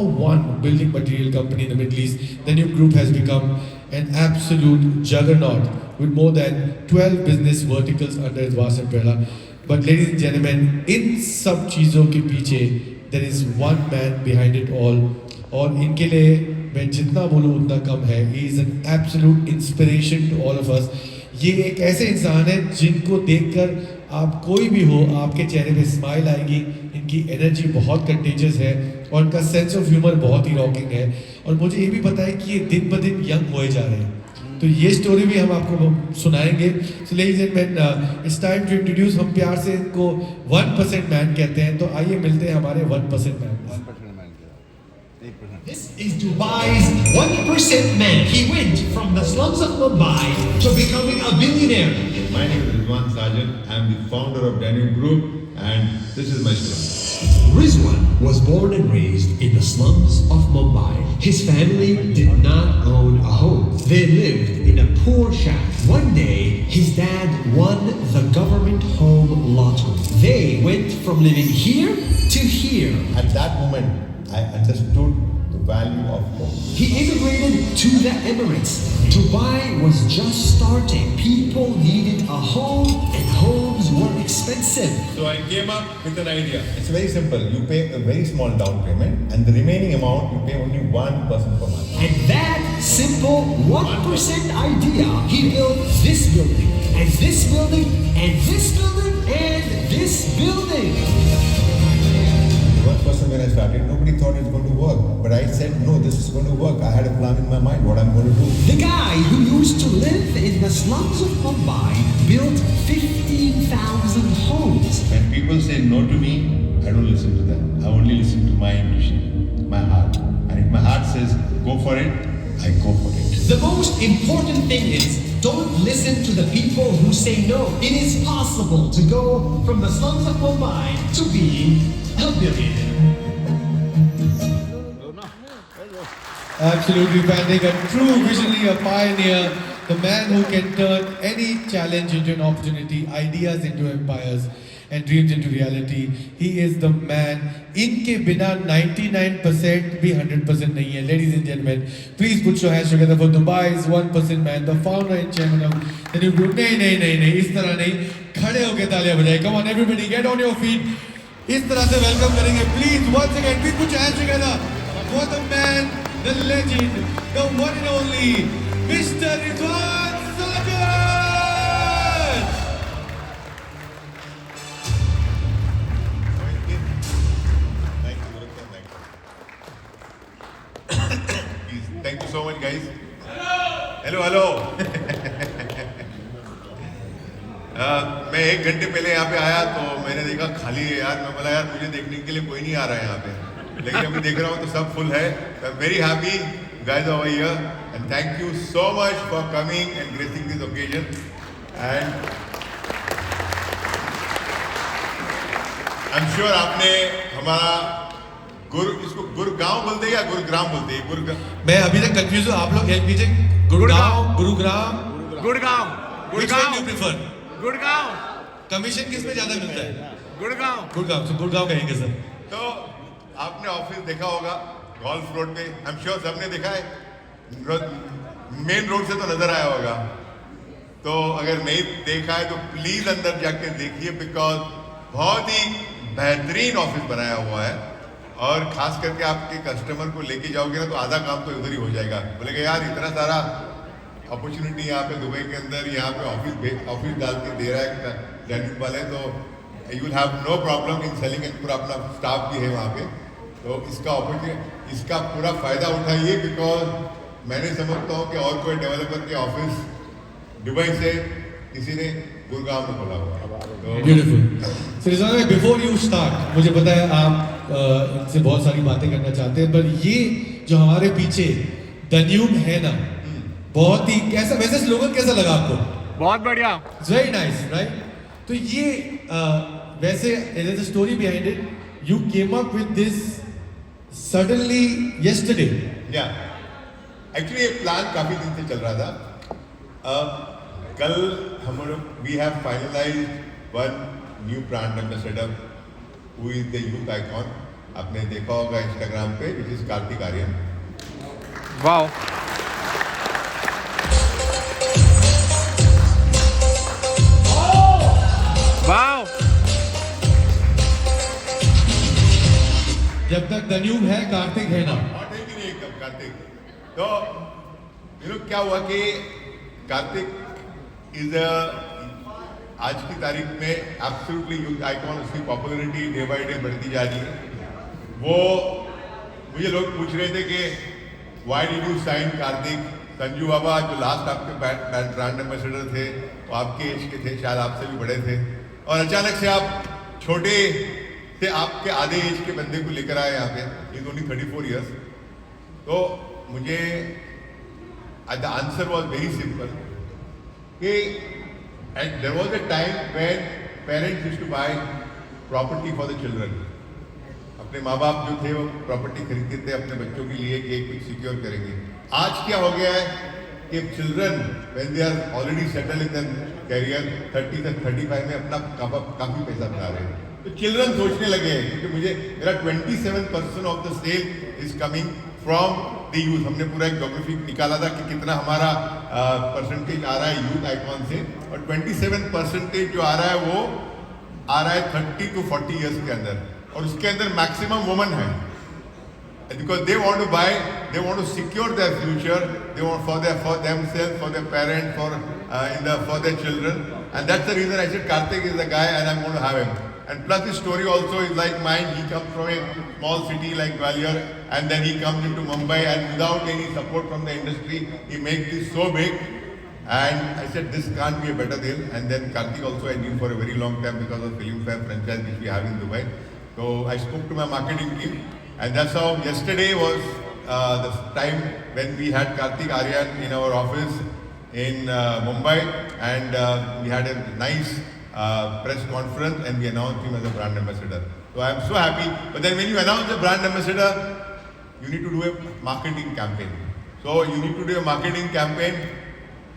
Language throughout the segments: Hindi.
one building material company in the Middle East. The new group has become an absolute juggernaut with more than 12 business verticals under its vast umbrella. But ladies and gentlemen, in सब चीज़ों के पीछे there is one man behind it all. और इनके लिए मैं जितना बोलूँ उतना कम है. He is an absolute inspiration to all of us. ये एक ऐसे इंसान है जिनको देखकर आप कोई भी हो आपके चेहरे पे स्माइल आएगी. इनकी एनर्जी बहुत कंटेजियस है और इनका सेंस ऑफ ह्यूमर बहुत ही रॉकिंग है. और मुझे ये भी पता है कि ये दिन ब दिन यंग होए जा रहे हैं. तो ये स्टोरी भी हम आपको सुनाएंगे. So ladies and men, it's time to introduce. हम प्यार से इनको 1% मैन कहते हैं. तो आइए मिलते हैं हमारे 1% man. This is Dubai's 1% man. He went from the slums of Mumbai to becoming a billionaire. My name is Rizwan Sajan. I am the founder of Danube Group, and this is my story. Rizwan was born and raised in the slums of Mumbai. His family did not own a home. They lived in a poor shack. One day, his dad won the government home lottery. They went from living here to here. At that moment, I understood the value of home. He immigrated to the Emirates. Dubai was just starting. People needed a home and homes were expensive. So I came up with an idea. It's very simple. You pay a very small down payment, and the remaining amount you pay only 1% per month. And that simple 1% idea, he built this building, and this building, and this building, and this building. 1% when I started, nobody thought it's going to work. But I said, no, this is going to work. I had a plan in my mind what I'm going to do. The guy who used to live in the slums of Mumbai built 15,000 homes. When people say no to me, I don't listen to them. I only listen to my intuition, my heart. And if my heart says go for it, I go for it. The most important thing is don't listen to the people who say no. It is possible to go from the slums of Mumbai to being a billionaire. Absolutely fantastic. A true visionary, a pioneer, the man who can turn any challenge into an opportunity, ideas into empires, and dreams into reality. He is the man. इनके बिना 99% भी 100% नहीं है. Ladies and gentlemen, please put your hands together for Dubai's 1% man, the founder and chairman of the new group. नहीं, इस तरह नहीं. खड़े होके तालियां बजाएं. Come on, everybody, get on your feet. इस तरह से वेलकम करेंगे. Please, once again, please put your hands together for the man, the legend, the one and only, Mr. Rizwan Sajan! Thank you so much, guys. Hello. मैं 1 घंटे पहले यहाँ पे आया तो मैंने देखा खाली है यार. मैं बोला यार मुझे देखने के लिए कोई नहीं आ रहा है यहाँ पे, लेकिन अभी देख रहा हूँ तो सब फुल है. I am very happy guys over here and thank you so much for coming and gracing this occasion. And I'm sure आपने हमारा इसको गुरुगांव बोलते हैं या गुरुग्राम बोलते हैं? मैं अभी तक कंफ्यूज हूँ. आप लोग हेल्प कीजिए. Gurgaon, Gurugram, Gurgaon. which one you prefer? Gurgaon. Commission किस में ज्यादा मिलता है? गुड़गांव. गुड़गांव कहेंगे सर. तो आपने ऑफिस देखा होगा गोल्फ रोड पे. आई एम श्योर सबने देखा है. मेन रोड से तो नजर आया होगा. तो अगर नहीं देखा है तो प्लीज अंदर जाके देखिए, बिकॉज बहुत ही बेहतरीन ऑफिस बनाया हुआ है. और खास करके आपके कस्टमर को लेके जाओगे ना तो आधा काम तो इधर ही हो जाएगा. बोलेगा यार इतना सारा अपॉर्चुनिटी यहाँ पे दुबई के अंदर यहाँ पे ऑफिस डाल के दे रहा है डैन्यूब वाले, तो you will have no problem in selling. And पूरा अपना स्टाफ भी है वहाँ पे. तो इसका पूरा फायदा उठाइए, बिकॉज मैंने समझता हूँ कि और कोई डेवलपर के ऑफिस दुबई से किसी ने गुड़गांव में खोला हुआ. ब्यूटीफुल. सो रिजवान भाई, बिफोर यू स्टार्ट, मुझे पता है आप इनसे बहुत सारी बातें करना चाहते हैं, पर ये जो हमारे पीछे दन्यूब है ना, बहुत ही कैसा, वैसे स्लोगन कैसा लगा आपको? बहुत बढ़िया. Very nice, right? तो ये वैसे there is a story behind it. You came up with this suddenly yesterday. या एक्चुअली ये प्लान काफी दिन से चल रहा था. कल हम लोग we have finalized one new brand ambassador who is the youth icon. आपने देखा होगा इंस्टाग्राम पे, which is Kartik Aaryan. Wow. Wow. जब तक दन्यूब है कार्तिक है ना। हॉट है कि नहीं एकदम कार्तिक? तो क्या हुआ कि कार्तिक इज आज की तारीख में एब्सोल्युटली यूथ आइकॉन, उसकी पॉपुलैरिटी डे बाय डे बढ़ती जा रही है। वो मुझे लोग पूछ रहे थे कि why did you sign Kartik? Sanju Baba जो लास्ट आपके ब्रांड एम्बेसडर थे वो आपके एज के थे, शायद आपसे भी बड़े थे, और अचानक से आप छोटे से आपके आधे एज के बंदे को लेकर आए यहाँ पे। Is only 34 years. तो मुझे the answer was very simple कि there was a time when parents used to buy property for the children. अपने माँ बाप जो थे वो प्रॉपर्टी खरीदते थे अपने बच्चों के लिए कि कुछ सिक्योर करेंगे। आज क्या हो गया है कि children when they are already settle in their career 30 से 35 में अपना काफी पैसा बना रहे हैं। तो चिल्ड्रन सोचने लगे हैं, क्योंकि मेरा 27% of the sale is coming from the youth. हमने पूरा एक ज्योग्राफी निकाला था कि कितना हमारा परसेंटेज आ रहा है यूथ आइकॉन से, और 27% जो आ रहा है वो आ रहा है 30 to 40 ईयर्स के अंदर, और उसके अंदर मैक्सिमम वुमन है। Because they want to buy, they want to secure their future, they want for themselves, for their parents, for their children, and that's the reason I said Karthik is the guy, and I'm going to have him. And plus his story also is like mine. He comes from a small city like Gwalior, and then he comes into Mumbai, and without any support from the industry, he makes this so big. And I said this can't be a better deal. And then Karthik also I knew for a very long time because of Filmfare franchise which we have in Dubai. So I spoke to my marketing team. And that's how yesterday was the time when we had Karthik Aryan in our office in Mumbai, and we had a nice press conference, and we announced him as a brand ambassador. So I am so happy. But then when you announce a brand ambassador, you need to do a marketing campaign. So you need to do a marketing campaign.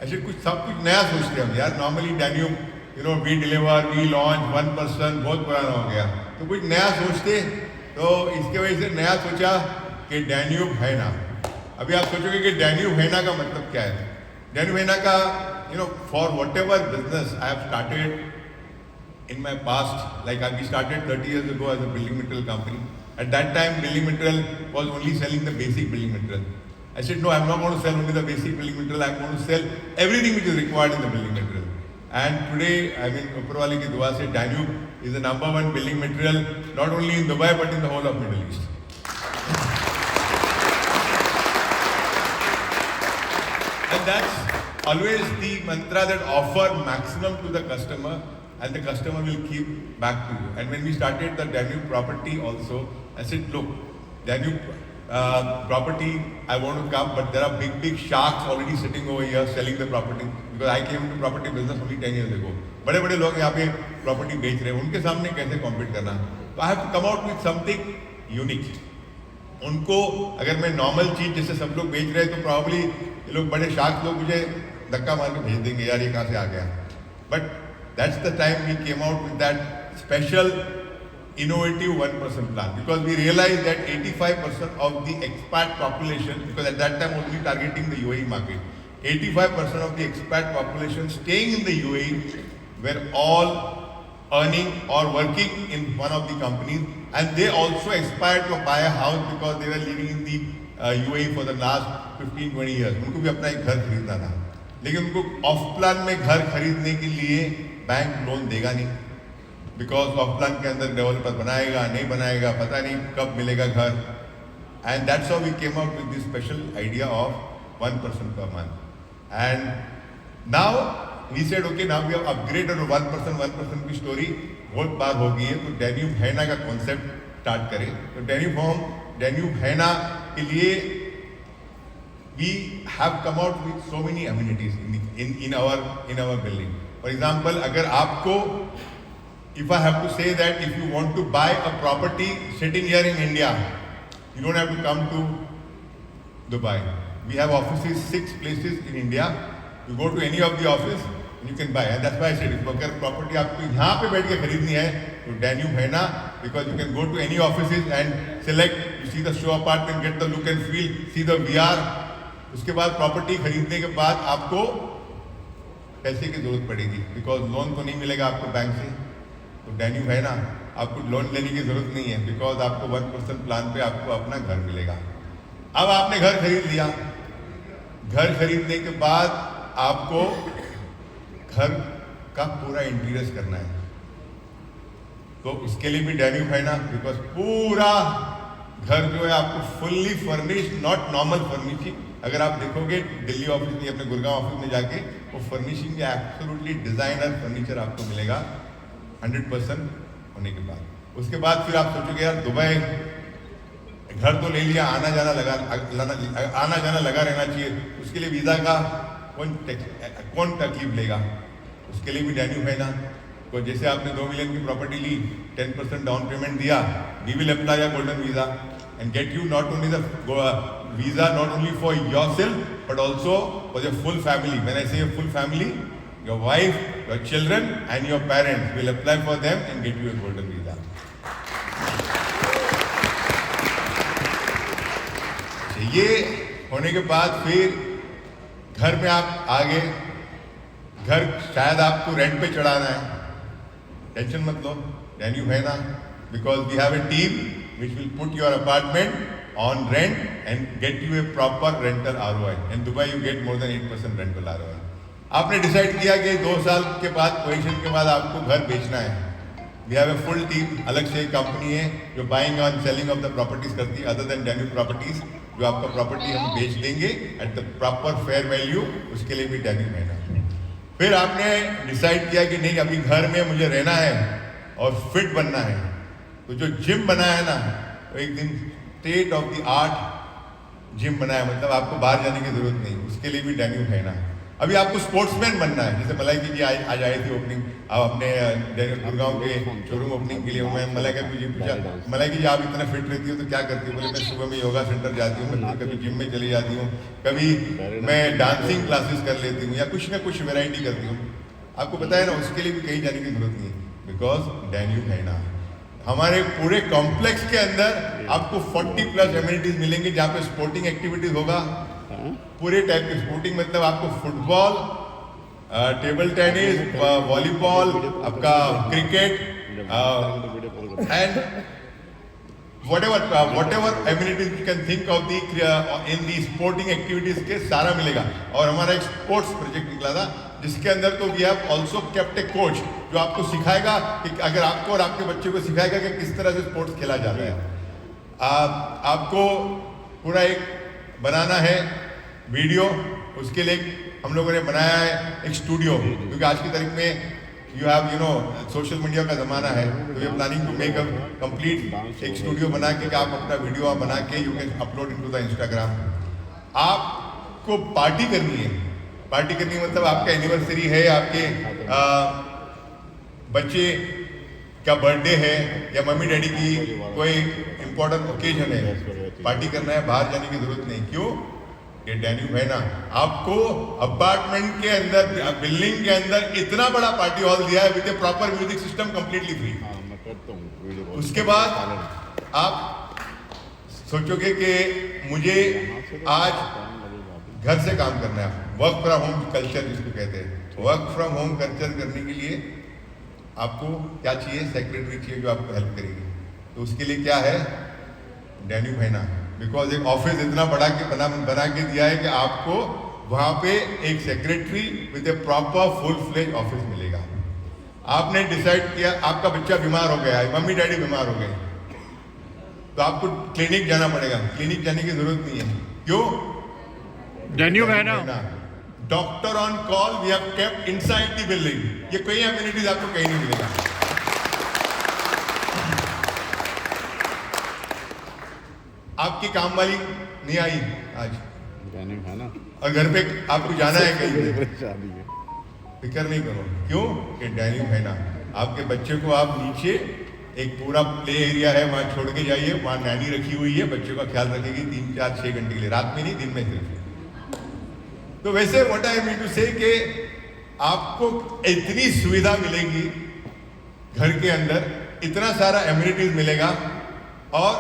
ऐसे सब कुछ नया सोचते हैं हम यार। Normally Danube we deliver, we launch, 1% बहुत पुराना हो गया, तो कुछ नया सोचते। तो इसके वजह से नया सोचा कि डैन्यूब है ना। अभी आप सोचोगे कि डैन्यूब है ना का मतलब क्या है? डैन्यूब है ना का for what ever business I have started in my past, like we started 30 years ago as a building material company. At that time, building material was only selling the basic building material. I said, no, I'm not going to sell only the basic building material. I'm going to sell everything which is required in the building material. And today, I mean, Upperwali ki dua se Danube is the #1 building material, not only in Dubai but in the whole of Middle East. And that's always the mantra, that offer maximum to the customer, and the customer will keep back to you. And when we started the Danube property also, I said, look, Danube property, I want to come, but there are big sharks already sitting over here selling the property, because I came into property business only 10 years ago. बड़े लोग यहाँ पे प्रॉपर्टी बेच रहे हैं, उनके सामने कैसे कॉम्पीट करना? तो I have to come out with something unique. उनको अगर मैं नॉर्मल चीज जैसे सब लोग बेच रहे हैं तो प्रॉब्ली ये लोग बड़े शार्क लोग मुझे धक्का मार के भेज देंगे, यार ये कहाँ से आ गया। But that's the time we came out with that special innovative 1% plan, because we realized that 85% of the expat population, because at that time only targeting the UAE market, 85% of the expat population staying in the UAE were all earning or working in one of the companies, and they also aspired to buy a house because they were living in the UAE for the last 15-20 years. उनको भी अपना एक घर खरीदना था, लेकिन उनको ऑफ प्लान में घर खरीदने के लिए बैंक लोन देगा नहीं, बिकॉज ऑफ प्लान के अंदर डेवलपर बनाएगा नहीं बनाएगा पता नहीं कब मिलेगा घर। And that's how we came out with this special idea of 1% per month. And now we said okay, now we have upgraded 1% की स्टोरी बहुत बार हो गई है, तो Danube है ना का कॉन्सेप्ट स्टार्ट करें। तो Danube है ना के लिए we have come out with so many amenities in our building. For example, अगर आपको, if I have to say that if you want to buy a property sitting here in India, you don't have to come to Dubai. We have offices 6 places in India. You go to any of the office and you can buy. And that's why I said, if अगर property आपको यहाँ पे बैठ के खरीदनी है तो Danube है ना because you can go to any offices and select, you see the show apartment, get the look and feel, see the VR. उसके बाद प्रॉपर्टी खरीदने के बाद आपको पैसे की जरूरत पड़ेगी, बिकॉज लोन तो नहीं मिलेगा आपको बैंक से. तो डेन्यू है ना, आपको लोन लेने की जरूरत नहीं है, बिकॉज आपको 1% प्लान पे आपको अपना घर मिलेगा. अब आपने घर खरीद लिया. घर खरीदने के बाद आपको घर का पूरा इंटीरियर करना है, तो उसके लिए भी डेन्यू है ना, बिकॉज पूरा घर जो है आपको fully furnished, not normal furnishing. अगर आप देखोगे दिल्ली ऑफिस में, अपने गुड़गांव ऑफिस में जाके, वो फर्निशिंग में एब्सोल्युटली डिजाइनर फर्नीचर आपको मिलेगा 100% होने के बाद. उसके बाद फिर आप सोचोगे यार दुबई, घर तो ले लिया, आना जाना लगा रहना चाहिए, उसके लिए वीज़ा का कौन तकलीफ लेगा. उसके लिए भी डेन्यू है ना. तो जैसे आपने 2 मिलियन की प्रॉपर्टी ली, 10% डाउन पेमेंट दिया, we will apply a golden visa and get you not only the visa, not only for yourself but also for your full family. When I say your full family, your wife, your children and your parents will apply for them and get you a golden visa. ये होने के बाद फिर घर में आप आगे, घर शायद आपको रेंट पे चढ़ाना है, टेंशन मत लो, डेन्यू है ना, because we have a team which will put your apartment on rent and get you a proper rental ROI. In Dubai you get more than 8% rental ROI. आपने डिसाइड किया कि 2 साल के बाद, पोजीशन के बाद आपको घर बेचना है. We have a full team, अलग से कंपनी है जो बाइंग और सेलिंग ऑफ द प्रॉपर्टीज करती है, अदर देन डेन्यू प्रॉपर्टीज, जो आपका प्रॉपर्टी हम बेच देंगे at the proper fair value. उसके लिए भी डेन्यू है ना. फिर आपने डिसाइड किया कि नहीं, अभी घर में मुझे रहना है और फिट बनना है, तो जो जिम बनाया है ना, तो एक दिन state of the art gym बनाया, मतलब आपको बाहर जाने की जरूरत नहीं. उसके लिए भी डेन्यू है ना. अभी आपको स्पोर्ट्समैन बनना है, जैसे मलाइकी जी आज आई थी ओपनिंग, आप अपने गुड़गांव के शोरूम ओपनिंग के लिए. मैं मलाइका जी पूछा, मलाइकी जी आप इतना फिट रहती हो तो क्या करती हो? बोले मैं सुबह में योगा सेंटर जाती हूँ, मैं कभी जिम में चली जाती हूँ, कभी मैं डांसिंग क्लासेस कर लेती हूँ, या कुछ ना कुछ वेराइटी करती हूँ. आपको पता है ना, उसके लिए भी कहीं जाने की जरूरत नहीं, बिकॉज डेन्यू है ना. हमारे पूरे कॉम्प्लेक्स के अंदर आपको 40+ एमिनिटीज मिलेंगे, जहाँ पे स्पोर्टिंग एक्टिविटीज होगा, पूरे टाइप के स्पोर्टिंग, मतलब आपको फुटबॉल, टेबल टेनिस, वॉलीबॉल, आपका cricket and whatever amenities you can think of in the sporting activities के सारा मिलेगा. और हमारा एक स्पोर्ट्स प्रोजेक्ट निकला था, जिसके अंदर तो we have also kept a coach, जो आपको सिखाएगा कि अगर आपको और आपके बच्चे को सिखाएगा कि किस तरह से स्पोर्ट्स खेला जाता है. आपको पूरा एक बनाना है वीडियो, उसके लिए हम लोगों ने बनाया है एक स्टूडियो, क्योंकि आज की तारीख में यू हैव सोशल मीडिया का ज़माना है, तो we are planning to make a complete एक स्टूडियो बना के कि आप अपना वीडियो बना के you can upload into the Instagram. आपको पार्टी करनी है, पार्टी करनी मतलब आपका एनिवर्सरी है, आपके बच्चे का बर्थडे है, या मम्मी डैडी की कोई इम्पोर्टेंट ओकेजन है, पार्टी करना है, बाहर जाने की जरूरत नहीं. क्यों? ये डेन्यू है ना. आपको अपार्टमेंट के अंदर, बिल्डिंग के अंदर इतना बड़ा पार्टी हॉल दिया है with a proper music system, completely free. उसके बाद आप सोचोगे कि मुझे आज घर से काम करना है, वर्क फ्रॉम होम कल्चर जिसको कहते हैं. वर्क फ्रॉम होम कल्चर करने के लिए आपको क्या चाहिए? सेक्रेटरी चाहिए जो आपको हेल्प करेगी. तो उसके लिए क्या है? डेन्यू है ना. बिकॉज एक ऑफिस इतना बड़ा के बना के दिया है कि आपको वहां पे एक secretary with a proper full fledge office मिलेगा. आपने डिसाइड किया, आपका बच्चा बीमार हो गया है, मम्मी डैडी बीमार हो गए, तो आपको क्लिनिक जाना पड़ेगा. क्लिनिक जाने की जरूरत नहीं है. क्यों? डेन्यू है ना. Doctor on call we have kept inside the building. ये कोई एमिनिटीज आपको कहीं नहीं मिलेगा. आपकी काम वाली नहीं आई आज, है ना, और घर पे आपको जाना है कहीं, फिक्र नहीं करो. क्यों? कि डेन्यू है ना. आपके बच्चे को आप नीचे एक पूरा प्ले एरिया है, वहाँ छोड़ के जाइए, वहाँ नैनी रखी हुई है, बच्चे का ख्याल रखेगी 3, 4, 6 घंटे के लिए, रात में नहीं, दिन में सिर्फ. तो वैसे व्हाट आई मीन टू से कि आपको इतनी सुविधा मिलेगी घर के अंदर इतना सारा एम्यूनिटीज मिलेगा और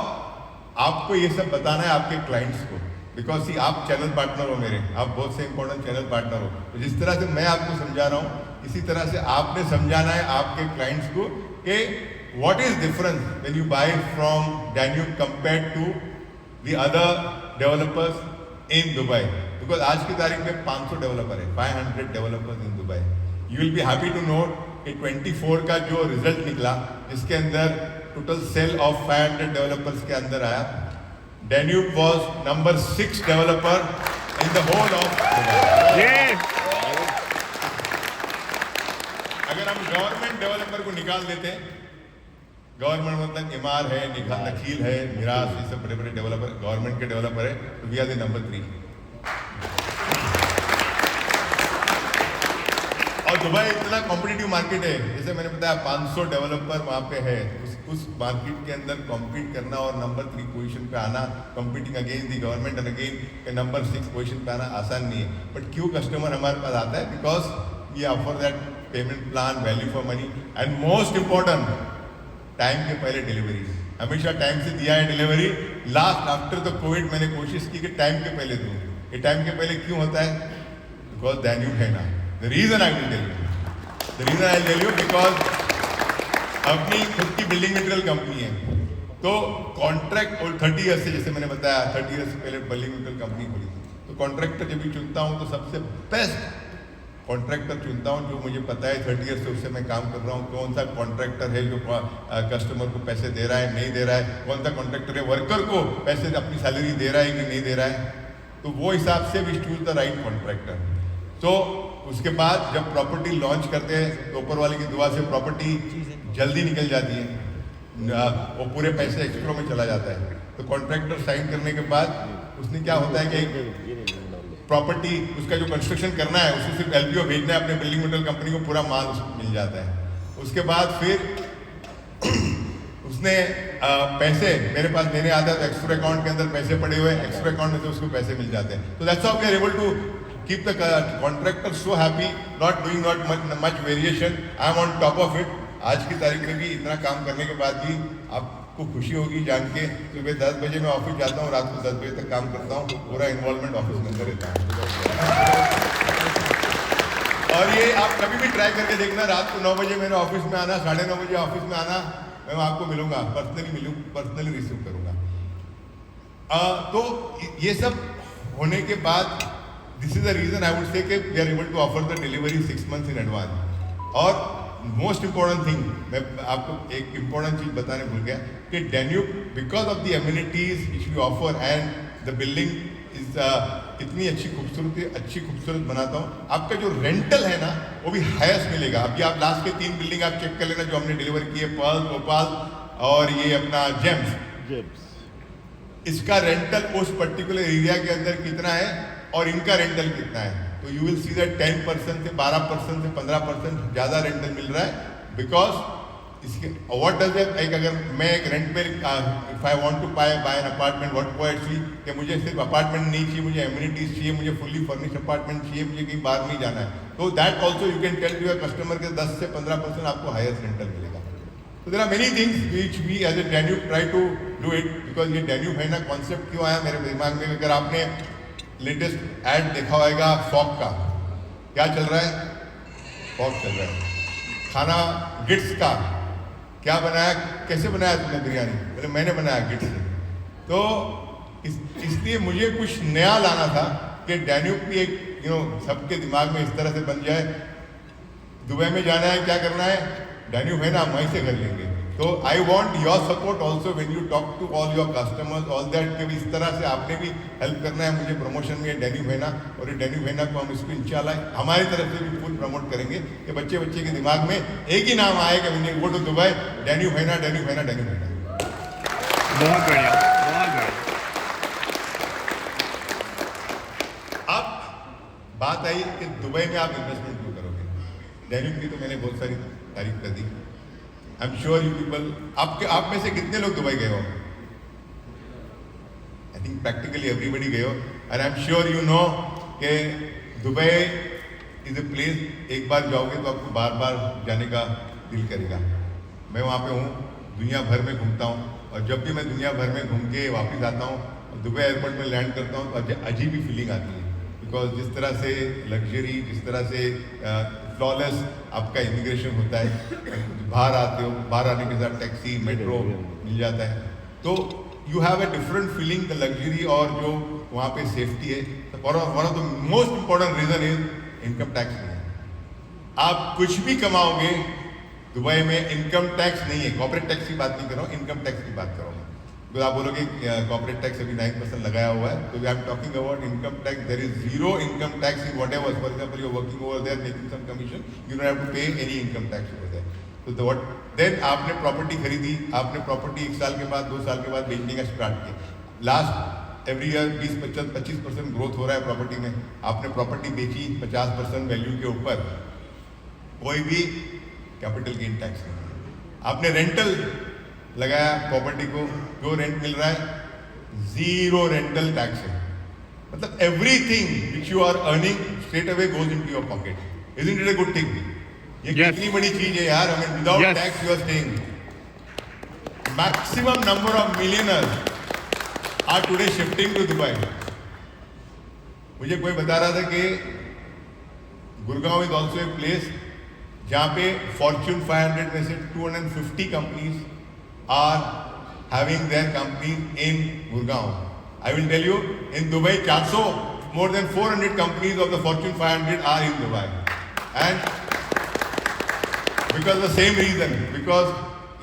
आपको ये सब बताना है आपके क्लाइंट्स को, बिकॉज सी आप चैनल पार्टनर हो मेरे, आप बहुत से इंपॉर्टेंट चैनल पार्टनर हो। तो जिस तरह से मैं आपको समझा रहा हूँ इसी तरह से आपने समझाना है आपके क्लाइंट्स को कि what is difference when you buy from Danube compared to the other developers in Dubai. Because आज की तारीख में 500 डेवलपर है, 500 developers in Dubai. You will be happy to note कि 24 का जो रिजल्ट निकला जिसके अंदर टोटल सेल ऑफ 500 डेवलपर्स के अंदर आया, Danube was number 6 developer in the whole of Dubai. अगर हम गवर्नमेंट डेवलपर को निकाल देते, गवर्नमेंट मतलब इमार है, नखील है, मिरास, ये सब बड़े बड़े डेवलपर गवर्नमेंट के डेवलपर है, तो वी आर द नंबर 3। और दुबई इतना कॉम्पिटिटिव मार्केट है, जैसे मैंने बताया 500 डेवलपर वहाँ पे है, उस मार्केट के अंदर कॉम्पीट करना और नंबर 3 पोजीशन पे आना, competing against the government and again number 6 position पे आना आसान नहीं है। बट क्यों कस्टमर हमारे पास आता है? Because we offer that payment plan, value for money and most important time के पहले डिलीवरी। हमेशा टाइम से दिया है delivery. Last after the covid मैंने कोशिश की कि टाइम के पहले दूँ। ये टाइम के पहले क्यों होता है? बिकॉज डैन्यूब है ना। The reason I will tell you, the reason I will tell you because अपनी खुद की बिल्डिंग मटेरियल कंपनी है, तो कॉन्ट्रैक्ट और 30 ईयर्स से, जैसे मैंने बताया 30 ईयर्स से पहले बिल्डिंग मटेरियल कंपनी खोली थी, तो कॉन्ट्रैक्टर जब भी चुनता हूँ तो सबसे बेस्ट कॉन्ट्रैक्टर चुनता हूँ जो मुझे पता है 30 ईयर्स से उससे मैं काम कर रहा हूँ, कौन सा कॉन्ट्रैक्टर है जो कस्टमर को पैसे दे रहा है नहीं दे रहा है, कौन सा कॉन्ट्रैक्टर है वर्कर को पैसे अपनी सैलरी दे रहा है कि नहीं दे रहा है, तो वो हिसाब से we choose the right contractor. तो उसके बाद जब प्रॉपर्टी लॉन्च करते हैं तो ऊपर वाले की दुआ से प्रॉपर्टी जल्दी निकल जाती है, वो पूरे पैसे एक्सप्रो में चला जाता है। तो कॉन्ट्रैक्टर साइन करने के बाद उसने क्या होता है कि प्रॉपर्टी उसका जो कंस्ट्रक्शन करना है उसको सिर्फ एलपीओ भेजना है अपने बिल्डिंग मटेरियल कंपनी को, पूरा माल उसको मिल जाता है। उसके बाद फिर उसने पैसे मेरे पास लेने आता है तो एक्सप्रो अकाउंट के अंदर पैसे पड़े हुए हैं, एक्सप्रो अकाउंट में से उसको पैसे मिल जाते हैं। तो that's how we are able to keep the contractor so happy, not doing much variation. I am on top of it. आज की तारीख में भी इतना काम करने के बाद भी आपको खुशी होगी जान के, सुबह 10 बजे मैं ऑफिस जाता हूँ, रात को 10 बजे तक काम करता हूँ, पूरा इन्वॉल्वमेंट ऑफिस में अंदर रहता है। और ये आप कभी भी ट्राई करके देखना, रात को 9 बजे मेरे ऑफिस में आना, 9:30 बजे ऑफिस में आना, मैं आपको मिलूंगा, पर्सनली रिसीव करूंगा। तो ये सब होने के बाद this is the reason I would say कि we are able to offer the delivery 6 months in advance. और मोस्ट इंपॉर्टेंट थिंग, मैं आपको एक इंपॉर्टेंट चीज बताने भूल गया कि Danube because of the amenities which we offer and the building is इतनी अच्छी खूबसूरत बनाता हूँ, आपका जो रेंटल है ना वो भी हाईएस्ट मिलेगा। अभी आप लास्ट के 3 बिल्डिंग आप चेक कर लेना जो हमने डिलीवर किए, पर्ल, भोपाल और ये अपना जेम्स। इसका रेंटल उस पर्टिकुलर एरिया के अंदर कितना है और इनका रेंटल कितना है, तो यू विल सी दैट 10% से 12% से 15% ज़्यादा रेंटल मिल रहा है। बिकॉज इसके व्हाट डज इट, एक अगर मैं एक रेंट पे if I want to buy an apartment, what do I see कि मुझे सिर्फ अपार्टमेंट नहीं चाहिए, मुझे एम्यूनिटीज चाहिए, मुझे फुल्ली फर्निश्ड अपार्टमेंट चाहिए, मुझे कहीं बाहर नहीं जाना है, तो that also you can tell to your customer के 10 से 15% आपको हाईएस्ट रेंटल मिलेगा। तो there are many things which we as a Danube try to do it, because ये डैन्यूब है ना कॉन्सेप्ट क्यों आया मेरे दिमाग में, अगर आपने लेटेस्ट ऐड देखा होगा फॉग का, क्या चल रहा है? फॉग चल रहा है। खाना गिट्स का क्या बनाया, कैसे बनाया तुमने बिरयानी? बोले मैंने बनाया गिट्स से। तो इसलिए मुझे कुछ नया लाना था कि डैन्यूब भी एक सबके दिमाग में इस तरह से बन जाए, दुबई में जाना है, क्या करना है, डैन्यूब है ना, वहीं से कर लेंगे। तो I want your support also when you talk to all your customers, all that कि इस तरह से आपने भी हेल्प करना है मुझे प्रमोशन में डैन्यूब है ना, और ये डैन्यूब है ना को हम इसको इंशाल्लाह हमारी तरफ से भी फुल प्रमोट करेंगे कि बच्चे के दिमाग में एक ही नाम आए कि मुझे गो टू दुबई, डैन्यूब है ना, डैन्यूब है ना, डैन्यूब है ना। बहुत बढ़िया, बहुत बढ़िया। अब बात आई कि दुबई में आप इन्वेस्टमेंट क्यों करोगे? डैन्यूब की तो मैंने बहुत सारी तारीफ कर दी। I am sure you people, आप में से कितने लोग दुबई गए हो? आई थिंक प्रैक्टिकली एवरीबडी गए हो, and I am sure you know कि दुबई इज ए प्लेस, एक बार जाओगे तो आपको बार बार जाने का दिल करेगा। मैं वहाँ पे हूँ, दुनिया भर में घूमता हूँ, और जब भी मैं दुनिया भर में घूम के वापस आता हूँ, दुबई एयरपोर्ट में लैंड करता हूँ, तो अजीब ही फीलिंग आती है। बिकॉज जिस तरह से लग्जरी, जिस तरह से फ्लॉलेस आपका इमिग्रेशन होता है, बाहर आते हो, बाहर आने के साथ टैक्सी, मेट्रो मिल जाता है, तो you have a different feeling, the luxury और जो वहाँ पे सेफ्टी है। One of the most important reason is income tax नहीं है। आप कुछ भी कमाओगे दुबई में, इनकम टैक्स नहीं है। कॉर्पोरेट टैक्स की बात नहीं कर रहा हूँ, इनकम टैक्स की बात कर रहा हूँ। तो आप बोलोगे कॉर्पोरेट टैक्स अभी 9% लगाया हुआ है, तो we are talking about income tax. There is zero income tax in whatever, for example you are working over there making some commission, you don't have to pay any income tax over there. तो व्हाट देन, आपने प्रॉपर्टी खरीदी, आपने प्रॉपर्टी 1 साल के बाद, 2 साल के बाद बेचने का स्टार्ट किया, लास्ट एवरी ईयर 20-25% ग्रोथ हो रहा है प्रॉपर्टी में, आपने प्रॉपर्टी बेची 50% वैल्यू के ऊपर, कोई भी कैपिटल गेन टैक्स नहीं। आपने रेंटल लगाया प्रॉपर्टी को, जो रेंट मिल रहा है जीरो रेंटल टैक्स है। मतलब everything which you are earning straight away goes into your pocket. Isn't it a good thing? ये कितनी बड़ी चीज है यार। हमें without tax you are staying. Maximum number of millionaires are today shifting to Dubai. मुझे कोई बता रहा था कि Gurgaon is also a place जहाँ पे फॉर्च्यून 500 में से 250 companies are having their companies in Gurgaon. I will tell you, in Dubai, 400, more than 400 companies of the Fortune 500 are in Dubai. And because the same reason, because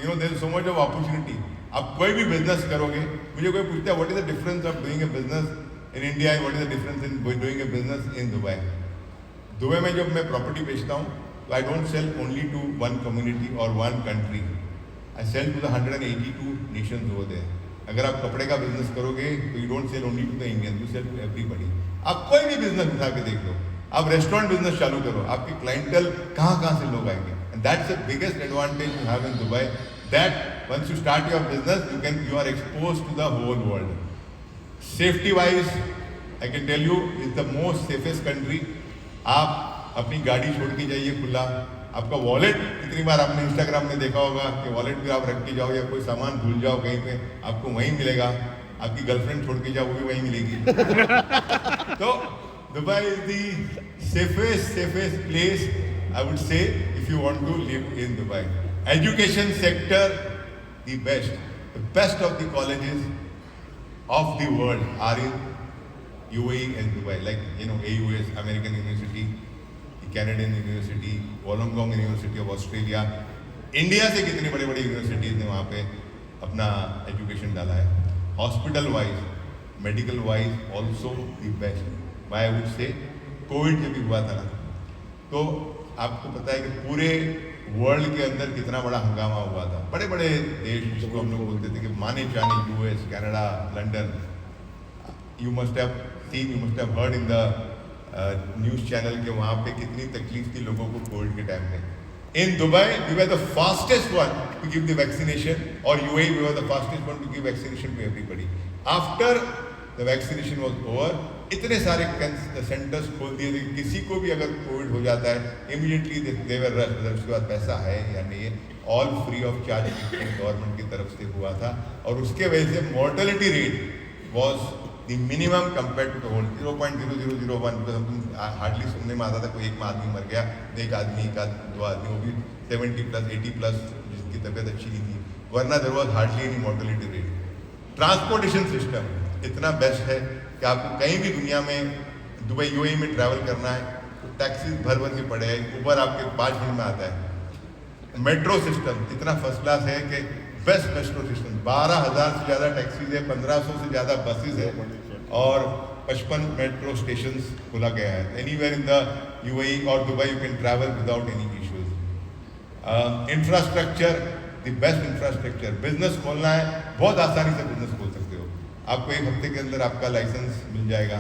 you know there is so much of opportunity. आप कोई भी बिजनेस करोगे, मुझे कोई पूछता है what is the difference of doing a business in India and what is the difference in doing a business in Dubai. Dubai में जब मैं प्रॉपर्टी बेचता हूँ, तो I don't sell only to one community or one country. I sell to the 182 nations over there. अगर आप कपड़े का बिजनेस करोगे तो you don't sell only to the Indian, you sell to everybody. आप कोई भी बिजनेस उठा के देख लो, आप रेस्टोरेंट बिजनेस चालू करो, आपके क्लाइंटल कहाँ से लोग आएंगे। And that's the biggest advantage you have in Dubai, that once you start your business you are expose to the whole world. Safety wise I can tell you is the most safest country. आप अपनी गाड़ी छोड़ के जाइए खुला, आपका वॉलेट, कितनी बार आपने इंस्टाग्राम में देखा होगा कि वॉलेट भी आप रख के जाओ या कोई सामान भूल जाओ कहीं पे, आपको वहीं मिलेगा। आपकी गर्लफ्रेंड छोड़ के जाओ, वो भी वहीं मिलेगी। तो Dubai is the safest place I would say if you want to live in Dubai. Education sector the best of the colleges of the world are in UAE and Dubai, like you know AUS, American University, Canadian university, Wollongong university of Australia. India से कितनी बड़ी बड़ी यूनिवर्सिटीज़ ने वहाँ पे अपना एजुकेशन डाला है। Hospital wise, medical wise also the best. I would से कोविड जब भी हुआ था ना, तो आपको पता है कि पूरे वर्ल्ड के अंदर कितना बड़ा हंगामा हुआ था। बड़े बड़े देश जिसको हम लोग बोलते थे कि माने जाने, US, Canada, London, you must have seen, you must have heard in the news channel के वहाँ पे कितनी तकलीफ थी लोगों को कोविड के टाइम में। इन Dubai we were the fastest one to give the vaccination, और UAE we were the fastest one to give vaccination to everybody. After the vaccination was over, इतने सारे सेंटर्स खोल दिए थे, किसी को भी अगर कोविड हो जाता है इमीडिएटली दे वर रश, उसके बाद पैसा है या नहीं है, all free of charge government की तरफ से हुआ था। और उसके वजह से mortality rate was the minimum compared to the whole 0.0001, because hardly सुनने में आता था कोई एक में आदमी मर गया, एक आदमी, एक दो आदमी, वो भी 70+, 80+, जिसकी तबीयत अच्छी नहीं थी, वरना there was hardly any mortality rate. Transportation system इतना बेस्ट है कि आपको कहीं भी दुनिया में, दुबई UAE में ट्रैवल करना है तो टैक्सी भर के पड़े हैं, ऊबर आपके 5 मिनट में आता है। मेट्रो सिस्टम इतना फर्स्ट क्लास है कि बेस्ट मेट्रो सिस्टम, 12,000 से ज़्यादा टैक्सीज है, 1500 से ज़्यादा बसेज है, और 55 मेट्रो स्टेशन खोला गया है। एनीवेयर इन द UAE और Dubai you can travel without any issues. Infrastructure, the best infrastructure. Business खोलना है, बहुत आसानी से बिजनेस खोल सकते हो। आपको 1 हफ्ते के अंदर आपका लाइसेंस मिल जाएगा।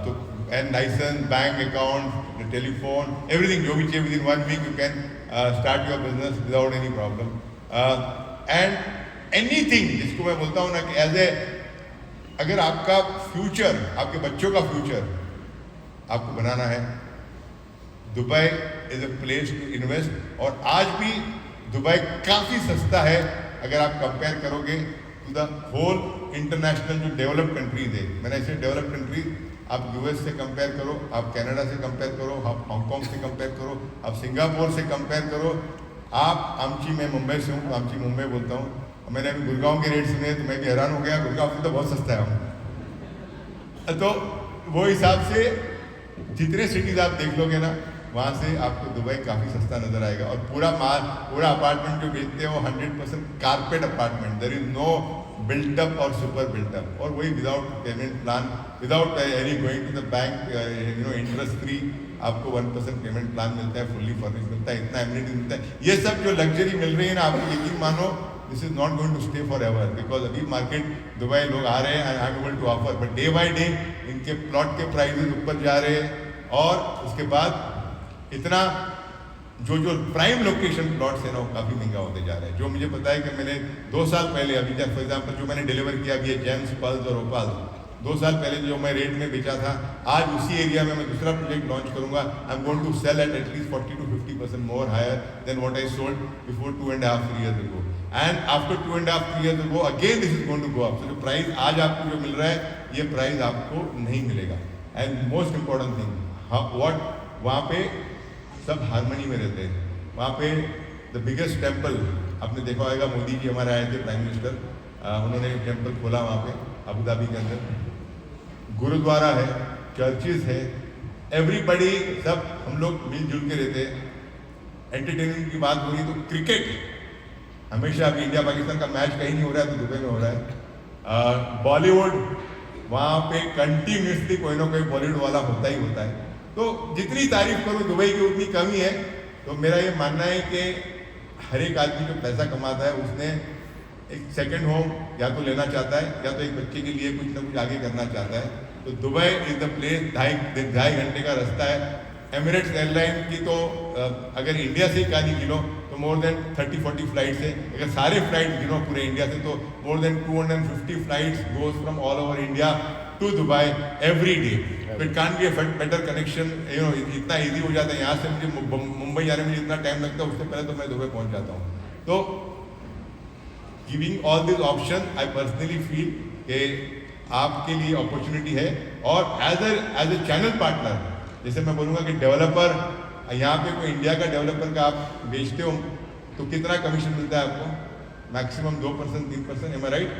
तो and licence, bank account, telephone, everything जो भी चाहिए within 1 week you can start your business without any problem. And anything, जिसको मैं बोलता हूँ ना कि एज ए, अगर आपका फ्यूचर, आपके बच्चों का फ्यूचर आपको बनाना है, Dubai is a place to invest. और आज भी दुबई काफ़ी सस्ता है अगर आप कंपेयर करोगे टू द होल इंटरनेशनल जो डेवलप्ड कंट्रीज है। मैंने ऐसे डेवलप्ड कंट्रीज आप यूएस से कंपेयर करो, आप कनाडा से कंपेयर करो, आप हांगकॉन्ग से कंपेयर करो, आप सिंगापुर से कंपेयर करो, आप आमची, मैं मुंबई से हूँ तो आमची मुंबई बोलता हूँ, मैंने अभी गुड़गांव के रेट सुने तो मैं भी हैरान हो गया, गुड़गांव तो बहुत सस्ता है। तो वो हिसाब से जितने सिटीज़ आप देख लोगे ना, वहाँ से आपको दुबई काफ़ी सस्ता नज़र आएगा। और पूरा अपार्टमेंट जो बेचते हैं वो 100% carpet apartment, there is no built up और सुपर बिल्टअप, और वही without payment plan, without any going to the bank, interest free आपको 1% पेमेंट प्लान मिलता है, फुल्ली फर्निश मिलता है, इतना एमिनिटी मिलता है। ये सब जो लग्जरी मिल रही है ना, आपको यकीन मानो this is not going to stay forever, because अभी मार्केट दुबई लोग आ रहे हैं, I am able to offer, but day by day इनके प्लॉट के प्राइसेस ऊपर जा रहे हैं। और उसके बाद इतना जो प्राइम लोकेशन प्लॉट्स है ना वो काफ़ी महंगा होते जा रहा है। जो मुझे पता है कि मैंने 2 साल पहले, अभी फॉर एग्जाम्पल जो मैंने डिलीवर किया अभी जेम्स, पल्स और ओपाल, 2 साल पहले जो मैं रेट में बेचा था, आज उसी एरिया में मैं दूसरा प्रोजेक्ट लॉन्च करूंगा, I am going to sell at least 40 to 50% more higher than what I sold before 2.5 years ago, and after 2.5 years ago again this is going to go up. So जो प्राइस आज आपको जो मिल रहा है, ये प्राइस आपको नहीं मिलेगा। And most important thing, what वहाँ पे सब हारमोनी में रहते हैं। वहाँ पे द बिगेस्ट टेम्पल आपने देखा होगा, मोदी जी हमारे आए थे, प्राइम मिनिस्टर, उन्होंने एक टेम्पल खोला वहाँ पे अबू धाबी के अंदर, गुरुद्वारा है, चर्चेज है, एवरीबडी, सब हम लोग मिलजुल के रहते हैं। एंटरटेनमेंट की बात हो रही तो क्रिकेट हमेशा, अभी इंडिया पाकिस्तान का मैच कहीं नहीं हो रहा है तो दुबई में हो रहा है। बॉलीवुड, वहाँ पे कंटिन्यूसली कोई ना कोई बॉलीवुड वाला होता ही होता है। तो जितनी तारीफ करूँ दुबई की उतनी कमी है। तो मेरा ये मानना है कि हर एक आदमी जो पैसा कमाता है उसने एक सेकंड होम या तो लेना चाहता है, या तो एक बच्चे के लिए कुछ ना कुछ आगे करना चाहता है। तो दुबई इज द प्लेस। 2.5 घंटे का रास्ता है। एमिरेट्स एयरलाइन की तो अगर इंडिया से ही कहानी गिनो तो मोर देन 30-40 फ्लाइट्स है। अगर सारे फ्लाइट गिनो पूरे इंडिया से तो more than 250 flights goes from all over India to Dubai every day. तो it can't be a better connection, इतना ईजी हो जाता है। यहाँ से मुझे मुंबई जाने में जितना टाइम लगता है उससे पहले तो मैं दुबई पहुँच जाता हूँ। तो giving all this option, I personally feel कि आपके लिए अपॉर्चुनिटी है। और एज ए चैनल पार्टनर, जैसे मैं बोलूँगा कि डेवलपर, यहाँ पे कोई इंडिया का डेवलपर का आप बेचते हो तो कितना कमीशन मिलता है आपको? मैक्सिमम 2%, 3%, एम आई राइट?